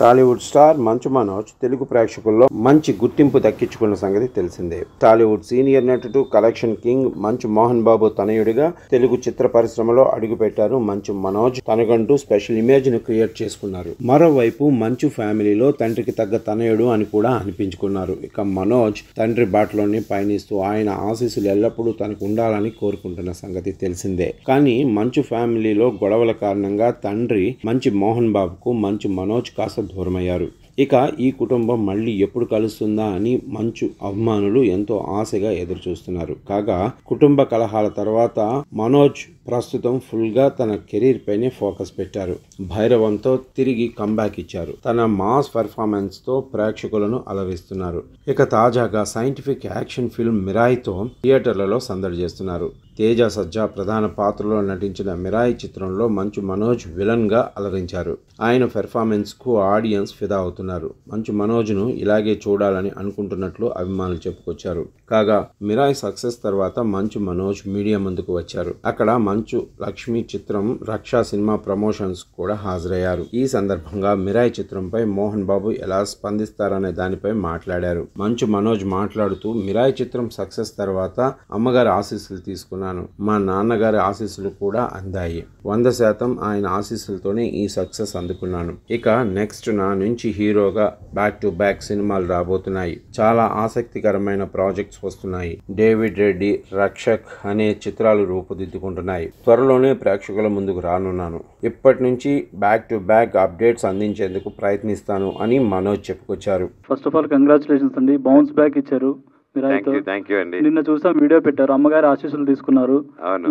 Tollywood star Manchu Manoj Telugu ప్రేక్షకుల్లో మంచి గుర్తింపు దక్కించుకున్న సంగతి తెలిసిందే. టాలీవుడ్ సీనియర్ నటుడు, కలెక్షన్ కింగ్ మంచు మోహన్ బాబు తనయుడిగా తెలుగు చిత్ర పరిశ్రమలో అడుగుపెట్టారు. మంచు మనోజ్ తనకంటూ స్పెషల్ ఇమేజ్ ను క్రియేట్ చేసుకున్నారు. మరోవైపు మంచు ఫ్యామిలీలో తండ్రికి తగ్గ తనయుడు అని కూడా అనిపించుకున్నారు. ఇక మనోజ్ తండ్రి బాటలోనే పయనిస్తూ ఆయన ఆశీస్సులు ఎల్లప్పుడూ తనకు ఉండాలని కోరుకుంటున్న సంగతి తెలిసిందే. కానీ మంచు ఫ్యామిలీలో గొడవల కారణంగా తండ్రి మంచు మోహన్ బాబుకు మంచు మనోజ్ కాస్త దూరమయ్యారు. ఇక ఈ కుటుంబం మళ్ళీ ఎప్పుడు కలుస్తుందా అని మంచు అభిమానులు ఎంతో ఆశగా ఎదురు చూస్తున్నారు. కాగా కుటుంబ కలహాల తర్వాత మనోజ్ ప్రస్తుతం ఫుల్ గా తన కెరీర్ పైనే ఫోకస్ పెట్టారు. భైరవంతో తిరిగి కంబ్యాక్ ఇచ్చారు. తన మాస్ పెర్ఫార్మెన్స్ తో ప్రేక్షకులను అలరిస్తున్నారు. ఇక తాజాగా సైంటిఫిక్ యాక్షన్ ఫిల్మ్ మిరాయితో థియేటర్లలో సందడి చేస్తున్నారు. తేజ సజ్జా ప్రధాన పాత్రలో నటించిన మిరాయి చిత్రంలో మంచు మనోజ్ విలన్ గా అలరించారు. ఆయన పెర్ఫార్మెన్స్ కు ఆడియన్స్ ఫిదా అవుతున్నారు. మంచు మనోజ్ ను ఇలాగే చూడాలని అనుకుంటున్నట్లు అభిమానులు చెప్పుకొచ్చారు. కాగా మిరాయి సక్సెస్ తర్వాత మంచు మనోజ్ మీడియా ముందుకు వచ్చారు. అక్కడ మంచు లక్ష్మి చిత్రం రక్షా సినిమా ప్రమోషన్స్ కూడా హాజరయ్యారు. ఈ సందర్భంగా మిరాయి చిత్రంపై మోహన్ బాబు ఎలా స్పందిస్తారనే దానిపై మాట్లాడారు. మంచు మనోజ్ మాట్లాడుతూ మిరాయి చిత్రం సక్సెస్ తర్వాత అమ్మగారి ఆశీస్సులు తీసుకున్నారు. మా నాన్నగారి ఆశీస్సులు కూడా అందాయి. 100% ఆయన ఆశీస్సులతోనే ఈ సక్సెస్ అందుకున్నాను. ఇక నెక్స్ట్ నా నుంచి హీరోగా బ్యాక్ టు బ్యాక్ సినిమాలు రాబోతున్నాయి. చాలా ఆసక్తికరమైన ప్రాజెక్ట్స్ వస్తున్నాయి. డేవిడ్ రెడ్డి, రక్షక్ అనే చిత్రాలు రూపుదిద్దుకుంటున్నాయి. త్వరలోనే ప్రేక్షకుల ముందుకు రానున్నాను. ఇప్పటి నుంచి బ్యాక్ టు బ్యాక్ అప్డేట్స్ అందించేందుకు ప్రయత్నిస్తాను అని మనోజ్ చెప్పుకొచ్చారు. ఫస్ట్ ఆఫ్ ఆల్ కంగ్రాచులేషన్స్ అండి, బౌన్స్ బ్యాక్ ఇచ్చారు. నిన్న చూసాం, వీడియో పెట్టారు. అమ్మగారి ఆశీస్సులు తీసుకున్నారు.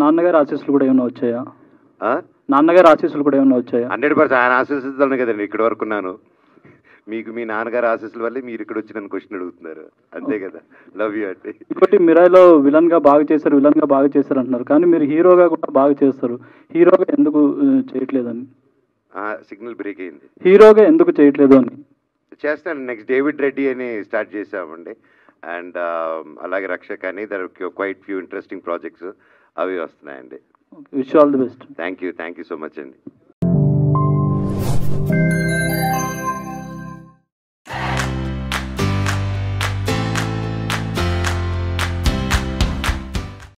నాన్నగారి ఆశీస్సులు కూడా ఏమైనా వచ్చాయా? నాన్నగారి ఆశీస్సులు కూడా ఏమైనా వచ్చాయా? 100% ఆయన ఆశీస్సులతోనే కదండి ఇక్కడ వరకు ఉన్నాను. మీకు మీ నాన్నగారి ఆశీస్సుల వల్లే మీరు ఇక్కడ వచ్చి నన్ను క్వశ్చన్ అడుగుతున్నారు, అంతే కదా. లవ్ యూ అండి. ఇంకోటి, మిరాయిలో విలన్ గా బాగా చేశారు అంటున్నారు, కానీ మీరు హీరోగా కూడా బాగా చేస్తారు. హీరోగా ఎందుకు చేయట్లేదని? సిగ్నల్ బ్రేక్ అయింది. హీరోగా ఎందుకు చేయట్లేదు అని చేస్తాను. నెక్స్ట్ డేవిడ్ రెడ్డి అని స్టార్ట్ చేసామండి. అండ్ అలాగే రక్షక్ అని there quite few interesting projects అవి వస్తున్నాయండి. Wish you all the best. Thank you so much అండి.